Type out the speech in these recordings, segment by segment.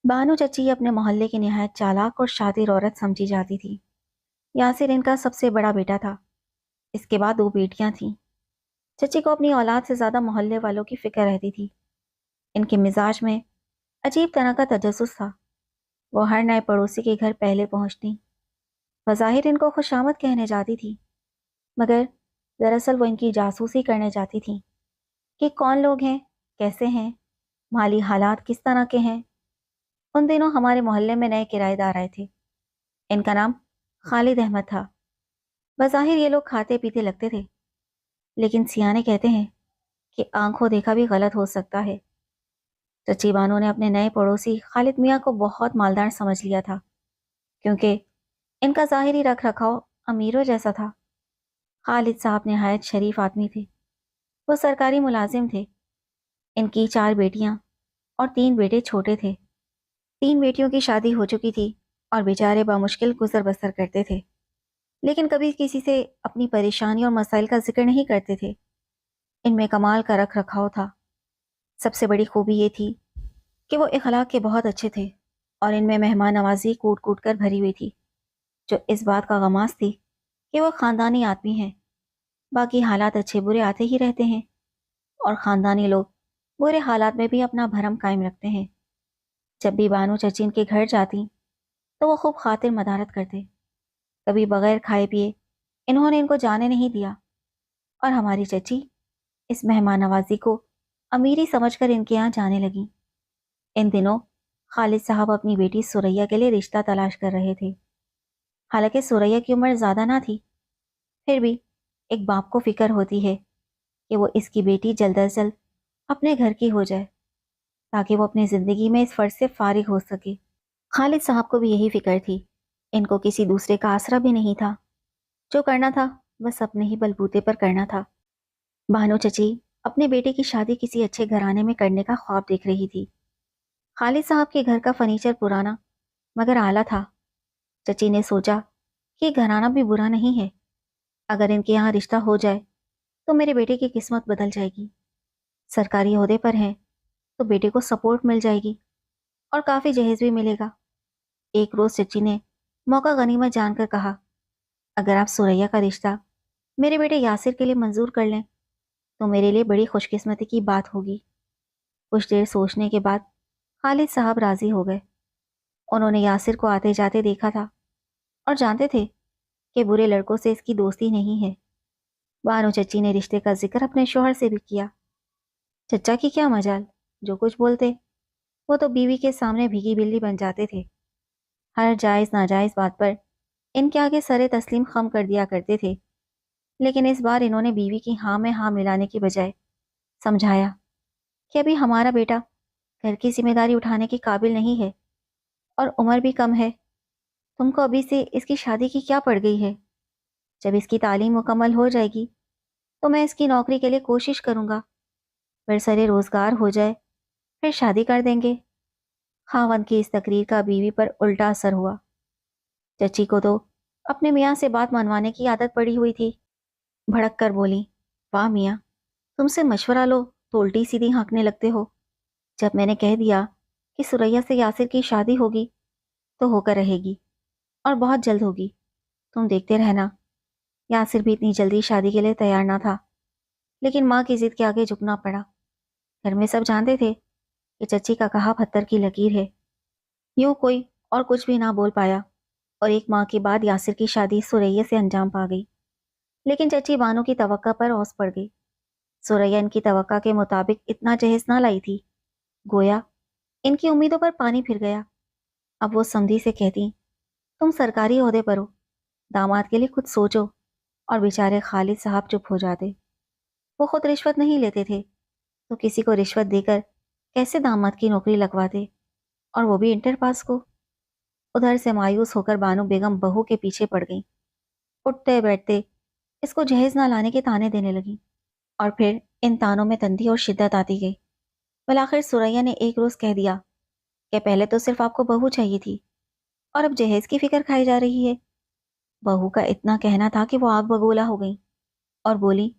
بانو چچی اپنے محلے کی نہایت چالاک اور شاطر عورت سمجھی جاتی تھی۔ یاسر ان کا سب سے بڑا بیٹا تھا۔ اس کے بعد 2 بیٹیاں تھیں۔ چچی کو اپنی اولاد سے زیادہ محلے والوں کی فکر رہتی تھی۔ ان کے مزاج میں عجیب طرح کا تجسس تھا۔ وہ ہر نئے پڑوسی کے گھر پہلے پہنچتی، بظاہر ان کو خوشامد کہنے جاتی تھی، مگر دراصل وہ ان کی جاسوسی کرنے جاتی تھی کہ کون لوگ ہیں، کیسے ہیں، مالی حالات کس طرح کے ہیں۔ ان دنوں ہمارے محلے میں نئے کرایہ دار آئے تھے۔ ان کا نام خالد احمد تھا۔ بظاہر یہ لوگ کھاتے پیتے لگتے تھے، لیکن سیانے کہتے ہیں کہ آنکھوں دیکھا بھی غلط ہو سکتا ہے۔ چچی بانو نے اپنے نئے پڑوسی خالد میاں کو بہت مالدار سمجھ لیا تھا، کیونکہ ان کا ظاہری رکھ رکھاؤ امیروں جیسا تھا۔ خالد صاحب نہایت شریف آدمی تھے۔ وہ سرکاری ملازم تھے۔ ان کی 4 بیٹیاں اور 3 بیٹے چھوٹے تھے۔ 3 بیٹیوں کی شادی ہو چکی تھی اور بیچارے بمشکل گزر بسر کرتے تھے، لیکن کبھی کسی سے اپنی پریشانی اور مسائل کا ذکر نہیں کرتے تھے۔ ان میں کمال کا رکھ رکھاؤ تھا۔ سب سے بڑی خوبی یہ تھی کہ وہ اخلاق کے بہت اچھے تھے، اور ان میں مہمان نوازی کوٹ کوٹ کر بھری ہوئی تھی، جو اس بات کا غماز تھی کہ وہ خاندانی آدمی ہیں۔ باقی حالات اچھے برے آتے ہی رہتے ہیں، اور خاندانی لوگ برے حالات میں بھی اپنا بھرم قائم رکھتے ہیں۔ جب بھی بانو چچی ان کے گھر جاتی تو وہ خوب خاطر مدارت کرتے۔ کبھی بغیر کھائے پیے انہوں نے ان کو جانے نہیں دیا، اور ہماری چچی اس مہمان نوازی کو امیری سمجھ کر ان کے یہاں جانے لگی۔ ان دنوں خالد صاحب اپنی بیٹی سوریا کے لیے رشتہ تلاش کر رہے تھے۔ حالانکہ سوریا کی عمر زیادہ نہ تھی، پھر بھی ایک باپ کو فکر ہوتی ہے کہ وہ اس کی بیٹی جلد از جلد اپنے گھر کی ہو جائے، تاکہ وہ اپنی زندگی میں اس فرض سے فارغ ہو سکے۔ خالد صاحب کو بھی یہی فکر تھی۔ ان کو کسی دوسرے کا آسرا بھی نہیں تھا۔ جو کرنا تھا بس اپنے ہی بلبوتے پر کرنا تھا۔ بانو چچی اپنے بیٹے کی شادی کسی اچھے گھرانے میں کرنے کا خواب دیکھ رہی تھی۔ خالد صاحب کے گھر کا فرنیچر پرانا مگر اعلیٰ تھا۔ چچی نے سوچا کہ گھرانہ بھی برا نہیں ہے۔ اگر ان کے یہاں رشتہ ہو جائے تو میرے بیٹے کی قسمت بدل جائے گی۔ سرکاری عہدے پر ہیں تو بیٹے کو سپورٹ مل جائے گی اور کافی جہیز بھی ملے گا۔ ایک روز چچی نے موقع غنیمت جان کر کہا، اگر آپ سوریا کا رشتہ میرے بیٹے یاسر کے لیے منظور کر لیں تو میرے لیے بڑی خوش قسمتی کی بات ہوگی۔ کچھ دیر سوچنے کے بعد خالد صاحب راضی ہو گئے۔ انہوں نے یاسر کو آتے جاتے دیکھا تھا اور جانتے تھے کہ برے لڑکوں سے اس کی دوستی نہیں ہے۔ بانو چچی نے رشتے کا ذکر اپنے شوہر سے بھی کیا۔ چچا کی کیا مجال، جو کچھ بولتے وہ تو بیوی کے سامنے بھیگی بلی بن جاتے تھے۔ ہر جائز ناجائز بات پر ان کے آگے سر تسلیم خم کر دیا کرتے تھے، لیکن اس بار انہوں نے بیوی کی ہاں میں ہاں ملانے کی بجائے سمجھایا کہ ابھی ہمارا بیٹا گھر کی ذمہ داری اٹھانے کے قابل نہیں ہے، اور عمر بھی کم ہے۔ تم کو ابھی سے اس کی شادی کی کیا پڑ گئی ہے؟ جب اس کی تعلیم مکمل ہو جائے گی تو میں اس کی نوکری کے لیے کوشش کروں گا، پھر سرے روزگار ہو جائے پھر شادی کر دیں گے۔ خاوند کی اس تقریر کا بیوی پر الٹا اثر ہوا۔ چچی کو تو اپنے میاں سے بات منوانے کی عادت پڑی ہوئی تھی۔ بھڑک کر بولی، واہ میاں، تم سے مشورہ لو تو الٹی سیدھی ہانکنے لگتے ہو۔ جب میں نے کہہ دیا کہ سوریا سے یاسر کی شادی ہوگی تو ہو کر رہے گی، اور بہت جلد ہوگی، تم دیکھتے رہنا۔ یاسر بھی اتنی جلدی شادی کے لیے تیار نہ تھا، لیکن ماں کی ضد کے آگے جھکنا پڑا۔ گھر میں سب جانتے تھے کہ چچی کا کہا پتھر کی لکیر ہے۔ یوں کوئی اور کچھ بھی نہ بول پایا، اور 1 ماہ کے بعد یاسر کی شادی سوریا سے انجام پا گئی۔ لیکن چچی بانو کی توقع پر اوس پڑ گئی۔ سوریا ان کی توقع کے مطابق اتنا جہیز نہ لائی تھی، گویا ان کی امیدوں پر پانی پھر گیا۔ اب وہ سمدھی سے کہتی، تم سرکاری عہدے پر ہو، داماد کے لیے خود سوچو، اور بیچارے خالد صاحب چپ ہو جاتے۔ وہ خود رشوت نہیں لیتے تھے تو کسی کو رشوت دے کر کیسے داماد کی نوکری لگواتے، اور وہ بھی انٹر پاس کو۔ ادھر سے مایوس ہو کر بانو بیگم بہو کے پیچھے پڑ گئی۔ اٹھتے بیٹھتے اس کو جہیز نہ لانے کے تانے دینے لگی، اور پھر ان تانوں میں تندی اور شدت آتی گئی۔ بالآخر سوریا نے ایک روز کہہ دیا کہ پہلے تو صرف آپ کو بہو چاہیے تھی، اور اب جہیز کی فکر کھائی جا رہی ہے۔ بہو کا اتنا کہنا تھا کہ وہ آگ بگولا ہو گئی اور بولی،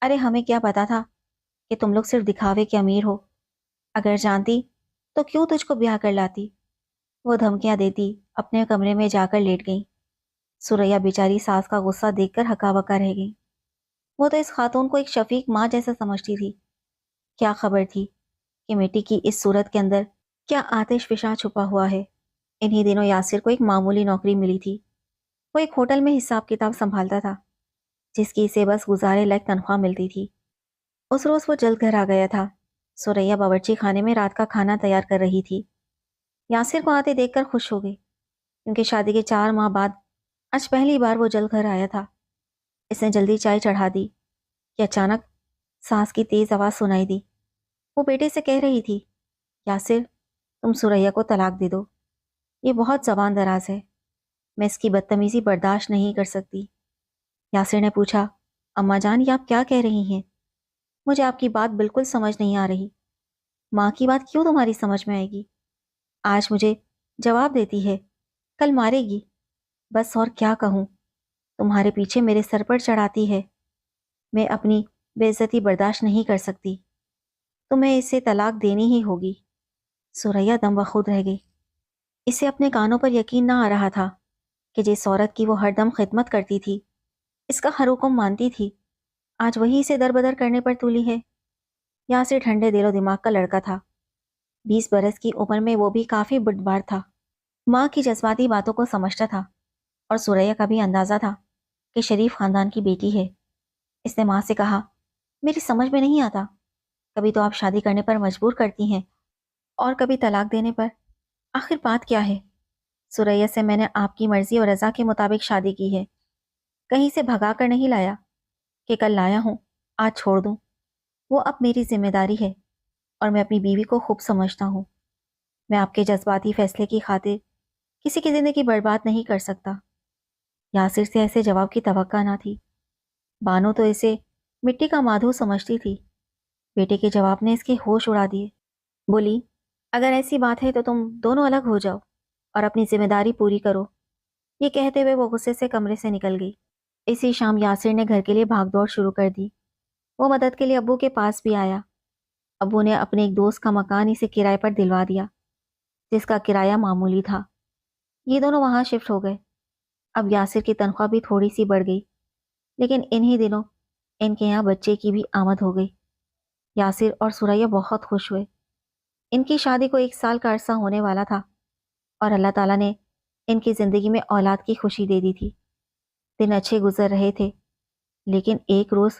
ارے ہمیں کیا پتا تھا کہ تم لوگ صرف دکھاوے کے امیر ہو؟ اگر جانتی تو کیوں تجھ کو بیاہ کر لاتی؟ وہ دھمکیاں دیتی اپنے کمرے میں جا کر لیٹ گئی۔ سوریا بیچاری ساس کا غصہ دیکھ کر ہکا بکا رہ گئی۔ وہ تو اس خاتون کو ایک شفیق ماں جیسا سمجھتی تھی۔ کیا خبر تھی کہ مٹی کی اس صورت کے اندر کیا آتش فشاں چھپا ہوا ہے۔ انہی دنوں یاسر کو ایک معمولی نوکری ملی تھی۔ وہ ایک ہوٹل میں حساب کتاب سنبھالتا تھا، جس کی اسے بس گزارے لائق تنخواہ ملتی تھی۔ اس روز وہ جلد گھر آ گیا تھا۔ سوریا باورچی خانے میں رات کا کھانا تیار کر رہی تھی۔ یاسر کو آتے دیکھ کر خوش ہو گئی، کیونکہ شادی کے 4 ماہ بعد آج پہلی بار وہ جلد گھر آیا تھا۔ اس نے جلدی چائے چڑھا دی کہ اچانک سانس کی تیز آواز سنائی دی۔ وہ بیٹے سے کہہ رہی تھی، یاسر تم سوریا کو طلاق دے دو، یہ بہت زبان دراز ہے، میں اس کی بدتمیزی برداشت نہیں کر سکتی۔ یاسر نے پوچھا، اماں جان یہ آپ کیا کہہ رہی ہیں؟ مجھے آپ کی بات بالکل سمجھ نہیں آ رہی۔ ماں کی بات کیوں تمہاری سمجھ میں آئے گی؟ آج مجھے جواب دیتی ہے، کل مارے گی۔ بس اور کیا کہوں، تمہارے پیچھے میرے سر پر چڑھاتی ہے۔ میں اپنی بے عزتی برداشت نہیں کر سکتی، تمہیں اسے طلاق دینی ہی ہوگی۔ سوریا دم بخود رہ گئی۔ اسے اپنے کانوں پر یقین نہ آ رہا تھا کہ جس عورت کی وہ ہر دم خدمت کرتی تھی، اس کا ہر حکم مانتی تھی، آج وہی اسے دربدر کرنے پر تولی ہے۔ یاسر ٹھنڈے دل و دماغ کا لڑکا تھا۔ 20 برس کی عمر میں وہ بھی کافی بردبار تھا۔ ماں کی جذباتی باتوں کو سمجھتا تھا، اور سوریا کا بھی اندازہ تھا کہ شریف خاندان کی بیٹی ہے۔ اس نے ماں سے کہا، میری سمجھ میں نہیں آتا، کبھی تو آپ شادی کرنے پر مجبور کرتی ہیں اور کبھی طلاق دینے پر، آخر بات کیا ہے؟ سوریا سے میں نے آپ کی مرضی اور رضا کے مطابق شادی کی ہے، کہیں سے بھگا کر نہیں لایا کہ کل لایا ہوں آج چھوڑ دوں۔ وہ اب میری ذمہ داری ہے اور میں اپنی بیوی کو خوب سمجھتا ہوں۔ میں آپ کے جذباتی فیصلے کی خاطر کسی کی زندگی برباد نہیں کر سکتا۔ یاسر سے ایسے جواب کی توقع نہ تھی۔ بانو تو اسے مٹی کا مادھو سمجھتی تھی۔ بیٹے کے جواب نے اس کے ہوش اڑا دیے۔ بولی، اگر ایسی بات ہے تو تم دونوں الگ ہو جاؤ اور اپنی ذمہ داری پوری کرو۔ یہ کہتے ہوئے وہ غصے سے کمرے سے نکل گئی۔ اسی شام یاسر نے گھر کے لیے بھاگ دوڑ شروع کر دی۔ وہ مدد کے لیے ابو کے پاس بھی آیا۔ ابو نے اپنے ایک دوست کا مکان اسے کرائے پر دلوا دیا، جس کا کرایہ معمولی تھا۔ یہ دونوں وہاں شفٹ ہو گئے۔ اب یاسر کی تنخواہ بھی تھوڑی سی بڑھ گئی، لیکن انہی دنوں ان کے یہاں بچے کی بھی آمد ہو گئی۔ یاسر اور سوریا بہت خوش ہوئے۔ ان کی شادی کو 1 سال کا عرصہ ہونے والا تھا، اور اللہ تعالیٰ نے ان کی زندگی میں اولاد کی خوشی دے دی تھی۔ دن اچھے گزر رہے تھے، لیکن ایک روز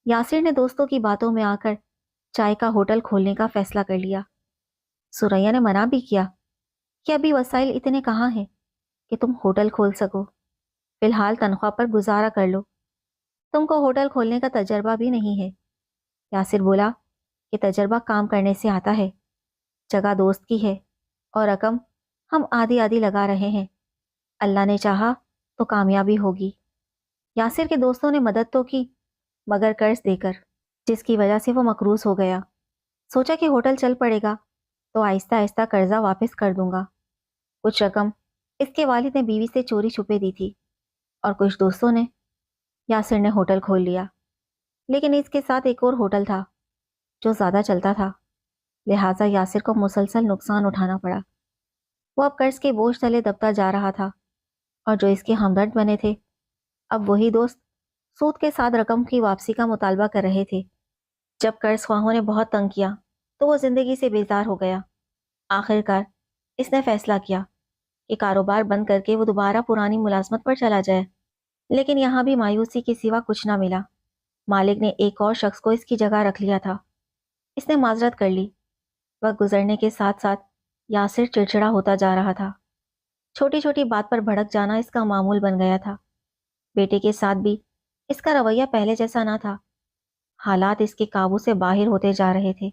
یاسر نے دوستوں کی باتوں میں آ کر چائے کا ہوٹل کھولنے کا فیصلہ کر لیا۔ سوریا نے منع بھی کیا کہ ابھی وسائل اتنے کہاں ہیں کہ تم ہوٹل کھول سکو، فی الحال تنخواہ پر گزارا کر لو، تم کو ہوٹل کھولنے کا تجربہ بھی نہیں ہے۔ یاسر بولا کہ تجربہ کام کرنے سے آتا ہے، جگہ دوست کی ہے اور رقم ہم آدھی آدھی لگا رہے ہیں، اللہ نے چاہا تو کامیابی ہوگی۔ یاسر کے دوستوں نے مدد تو کی، مگر قرض دے کر، جس کی وجہ سے وہ مقروض ہو گیا۔ سوچا کہ ہوٹل چل پڑے گا تو آہستہ آہستہ قرضہ واپس کر دوں گا۔ کچھ رقم اس کے والد نے بیوی سے چوری چھپے دی تھی، اور کچھ دوستوں نے۔ یاسر نے ہوٹل کھول لیا، لیکن اس کے ساتھ ایک اور ہوٹل تھا جو زیادہ چلتا تھا، لہٰذا یاسر کو مسلسل نقصان اٹھانا پڑا۔ وہ اب قرض کے بوجھ تلے دبتا جا رہا تھا، اور جو اس کے ہمدرد بنے تھے، اب وہی دوست سود کے ساتھ رقم کی واپسی کا مطالبہ کر رہے تھے۔ جب قرض خواہوں نے بہت تنگ کیا تو وہ زندگی سے بیزار ہو گیا۔ آخر کار اس نے فیصلہ کیا کہ کاروبار بند کر کے وہ دوبارہ پرانی ملازمت پر چلا جائے، لیکن یہاں بھی مایوسی کے سوا کچھ نہ ملا۔ مالک نے ایک اور شخص کو اس کی جگہ رکھ لیا تھا۔ اس نے معذرت کر لی۔ وقت گزرنے کے ساتھ ساتھ یاسر چڑچڑا ہوتا جا رہا تھا۔ چھوٹی چھوٹی بات پر بھڑک جانا اس کا معمول بن گیا تھا۔ بیٹے کے ساتھ بھی اس کا رویہ پہلے جیسا نہ تھا۔ حالات اس کے قابو سے باہر ہوتے جا رہے تھے۔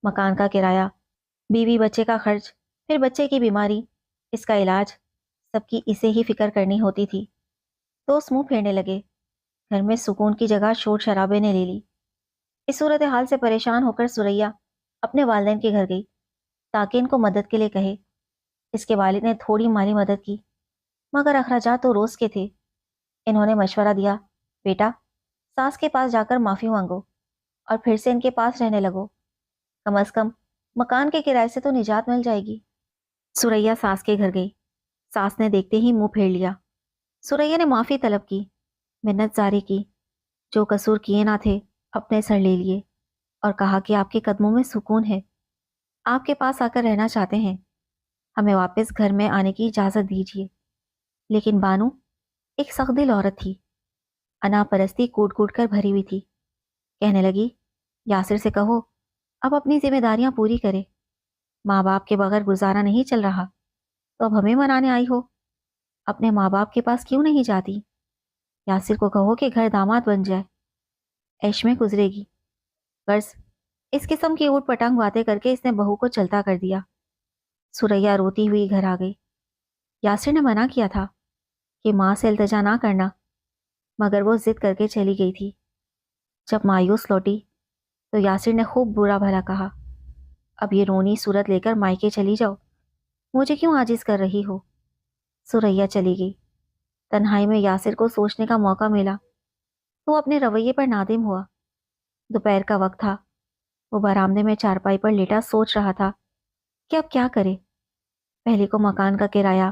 مکان کا کرایہ، بیوی بچے کا خرچ، پھر بچے کی بیماری، اس کا علاج، سب کی اسے ہی فکر کرنی ہوتی تھی۔ دوست منہ پھیرنے لگے، گھر میں سکون کی جگہ شور شرابے نے لے لی۔ اس صورتحال سے پریشان ہو کر سوریا اپنے والدین کے گھر گئی تاکہ ان کو مدد کے لیے کہے۔ اس کے والد نے تھوڑی مالی مدد کی، مگر اخراجات تو روز کے تھے۔ انہوں نے مشورہ دیا، بیٹا ساس کے پاس جا کر معافی مانگو اور پھر سے ان کے پاس رہنے لگو، کم از کم مکان کے کرائے سے تو نجات مل جائے گی۔ سریا ساس کے گھر گئی۔ ساس نے دیکھتے ہی منہ پھیر لیا۔ سریا نے معافی طلب کی، منت جاری کی، جو قصور کیے نہ تھے اپنے سر لے لیے، اور کہا کہ آپ کے قدموں میں سکون ہے، آپ کے پاس آ کر رہنا چاہتے ہیں، ہمیں واپس گھر میں آنے کی اجازت دیجیے۔ لیکن بانو ایک سخت دل عورت تھی، انا پرستی کوٹ کوٹ کر بھری ہوئی تھی۔ کہنے لگی، یاسر سے کہو اب اپنی ذمہ داریاں پوری کرے، ماں باپ کے بغیر گزارا نہیں چل رہا، تو اب ہمیں منانے آئی ہو؟ اپنے ماں باپ کے پاس کیوں نہیں جاتی؟ یاسر کو کہو کہ گھر داماد بن جائے، عیش میں گزرے گی۔ غرض اس قسم کی اوٹ پٹانگ باتیں کر کے اس نے بہو کو چلتا کر دیا۔ سریا روتی ہوئی گھر آ گئی۔ یاسر نے منع کیا تھا کہ ماں سے التجا نہ کرنا، مگر وہ ضد کر کے چلی گئی تھی۔ جب مایوس لوٹی تو یاسر نے خوب برا بھلا کہا، اب یہ رونی صورت لے کر مائکے چلی جاؤ، مجھے کیوں عاجز کر رہی ہو؟ سریا چلی گئی۔ تنہائی میں یاسر کو سوچنے کا موقع ملا تو وہ اپنے رویے پر نادم ہوا۔ دوپہر کا وقت تھا، وہ برآمدے میں چارپائی پر لیٹا سوچ رہا تھا کہ اب کیا کرے۔ پہلے کو مکان کا کرایہ،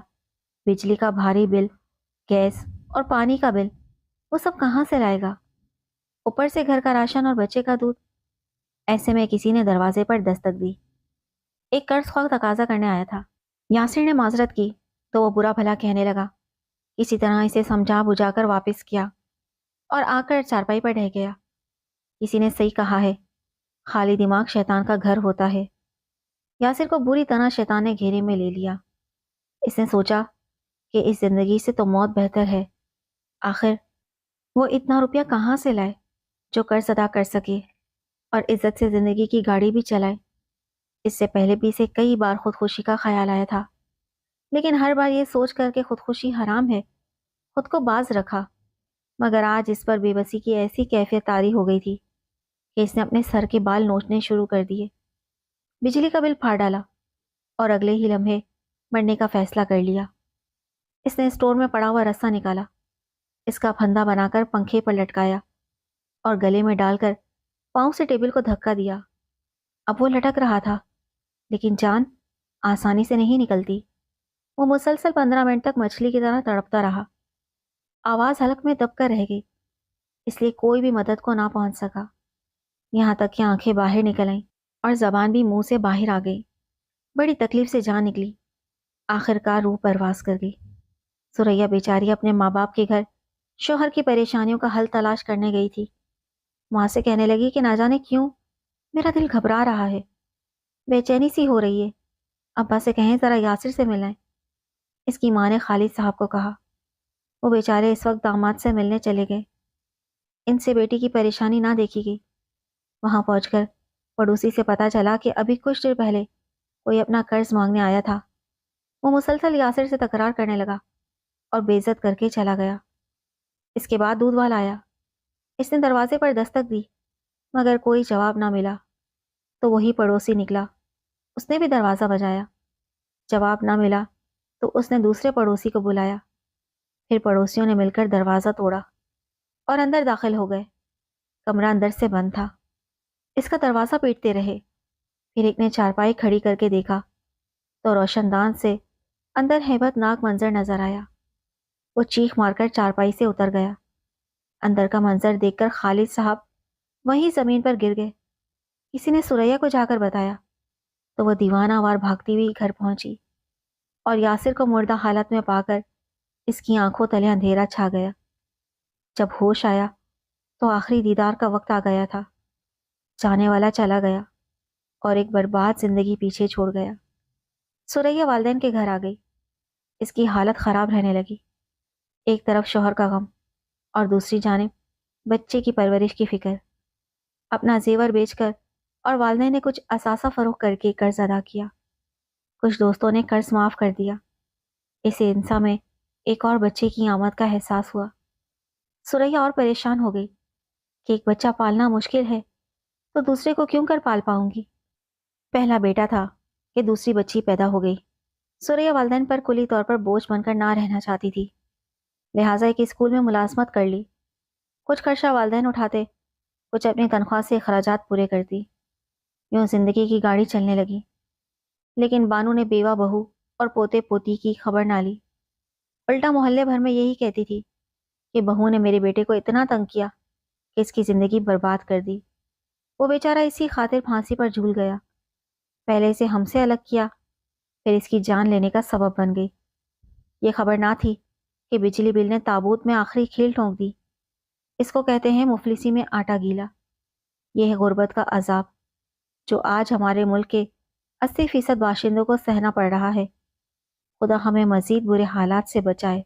بجلی کا بھاری بل، گیس اور پانی کا بل، وہ سب کہاں سے لائے گا؟ اوپر سے گھر کا راشن اور بچے کا دودھ۔ ایسے میں کسی نے دروازے پر دستک دی۔ ایک قرض خواہ تقاضا کرنے آیا تھا۔ یاسر نے معذرت کی تو وہ برا بھلا کہنے لگا، کسی طرح اسے سمجھا بجھا کر واپس کیا اور آ کر چارپائی پر ڈہ گیا۔ کسی نے صحیح کہا ہے، خالی دماغ شیطان کا گھر ہوتا ہے۔ یاسر کو بری طرح شیطان نے گھیرے میں لے لیا۔ اس نے سوچا کہ اس زندگی سے تو موت بہتر ہے۔ آخر وہ اتنا روپیہ کہاں سے لائے جو قرض ادا کر سکے اور عزت سے زندگی کی گاڑی بھی چلائے؟ اس سے پہلے بھی اسے کئی بار خودکشی کا خیال آیا تھا، لیکن ہر بار یہ سوچ کر کہ خودکشی حرام ہے خود کو باز رکھا۔ مگر آج اس پر بے بسی کی ایسی کیفیت طاری ہو گئی تھی کہ اس نے اپنے سر کے بال نوچنے شروع کر دیے۔ بجلی کا بل پھاڑ ڈالا اور اگلے ہی لمحے مرنے کا فیصلہ کر لیا۔ اس نے اسٹور میں پڑا ہوا رسا نکالا، اس کا پھندا بنا کر پنکھے پر لٹکایا اور گلے میں ڈال کر پاؤں سے ٹیبل کو دھکا دیا۔ اب وہ لٹک رہا تھا، لیکن جان آسانی سے نہیں نکلتی۔ وہ مسلسل 15 منٹ تک مچھلی کی طرح تڑپتا رہا۔ آواز حلق میں دب کر رہ گئی، اس لیے کوئی بھی مدد کو نہ پہنچ سکا، یہاں تک کہ آنکھیں باہر نکل آئیں اور زبان بھی منہ سے باہر آ گئی۔ بڑی تکلیف سے جان نکلی، آخر کار روح پرواز کر گئی۔ سریا بیچاری اپنے ماں باپ کے گھر شوہر کی پریشانیوں کا حل تلاش کرنے گئی تھی۔ ماں سے کہنے لگی کہ نہ جانے کیوں میرا دل گھبرا رہا ہے، بے چینی سی ہو رہی ہے، ابا سے کہیں ذرا یاسر سے ملائیں۔ اس کی ماں نے خالد صاحب کو کہا۔ وہ بیچارے اس وقت داماد سے ملنے چلے گئے۔ ان سے بیٹی کی پریشانی نہ دیکھی گئی۔ وہاں پہنچ کر پڑوسی سے پتہ چلا کہ ابھی کچھ دیر پہلے کوئی اپنا قرض مانگنے آیا تھا۔ وہ مسلسل یاسر سے تکرار کرنے لگا اور بے عزت کر کے چلا گیا۔ اس کے بعد دودھ والا آیا۔ اس نے دروازے پر دستک دی، مگر کوئی جواب نہ ملا تو وہی پڑوسی نکلا۔ اس نے بھی دروازہ بجایا، جواب نہ ملا تو اس نے دوسرے پڑوسی کو بلایا۔ پھر پڑوسیوں نے مل کر دروازہ توڑا اور اندر داخل ہو گئے۔ کمرہ اندر سے بند تھا۔ اس کا دروازہ پیٹتے رہے۔ پھر ایک نے چارپائی کھڑی کر کے دیکھا تو روشن دان سے اندر ہیبت ناک منظر نظر آیا۔ وہ چیخ مار کر چارپائی سے اتر گیا۔ اندر کا منظر دیکھ کر خالد صاحب وہیں زمین پر گر گئے۔ کسی نے سریا کو جا کر بتایا تو وہ دیوانہ وار بھاگتی ہوئی گھر پہنچی اور یاسر کو مردہ حالت میں پا کر اس کی آنکھوں تلے اندھیرا چھا گیا۔ جب ہوش آیا تو آخری دیدار کا وقت آ گیا تھا۔ جانے والا چلا گیا اور ایک برباد زندگی پیچھے چھوڑ گیا۔ سریا والدین کے گھر آ گئی۔ اس کی حالت خراب رہنے لگی۔ ایک طرف شوہر کا غم اور دوسری جانب بچے کی پرورش کی فکر۔ اپنا زیور بیچ کر اور والدین نے کچھ اثاثہ فروخت کر کے قرض ادا کیا۔ کچھ دوستوں نے قرض معاف کر دیا۔ اسے انسان میں ایک اور بچے کی آمد کا احساس ہوا۔ سریا اور پریشان ہو گئی کہ ایک بچہ پالنا مشکل ہے تو دوسرے کو کیوں کر پال پاؤں گی۔ پہلا بیٹا تھا کہ دوسری بچی پیدا ہو گئی۔ سریا والدین پر کلی طور پر بوجھ بن کر نہ رہنا چاہتی تھی، لہٰذا ایک اسکول میں ملازمت کر لی۔ کچھ خرچہ والدین اٹھاتے، کچھ اپنی تنخواہ سے اخراجات پورے کرتی۔ یوں زندگی کی گاڑی چلنے لگی۔ لیکن بانو نے بیوہ بہو اور پوتے پوتی کی خبر نہ لی، الٹا محلے بھر میں یہی کہتی تھی کہ بہو نے میرے بیٹے کو اتنا تنگ کیا کہ اس کی زندگی برباد کر دی۔ وہ بیچارہ اسی خاطر پھانسی پر جھول گیا، پہلے اسے ہم سے الگ کیا، پھر اس کی جان لینے کا سبب بن گئی۔ یہ خبر نہ تھی کہ بجلی بل نے تابوت میں آخری کھیل ٹھونک دی۔ اس کو کہتے ہیں مفلسی میں آٹا گیلا۔ یہ ہے غربت کا عذاب جو آج ہمارے ملک کے 80% باشندوں کو سہنا پڑ رہا ہے۔ خدا ہمیں مزید برے حالات سے بچائے۔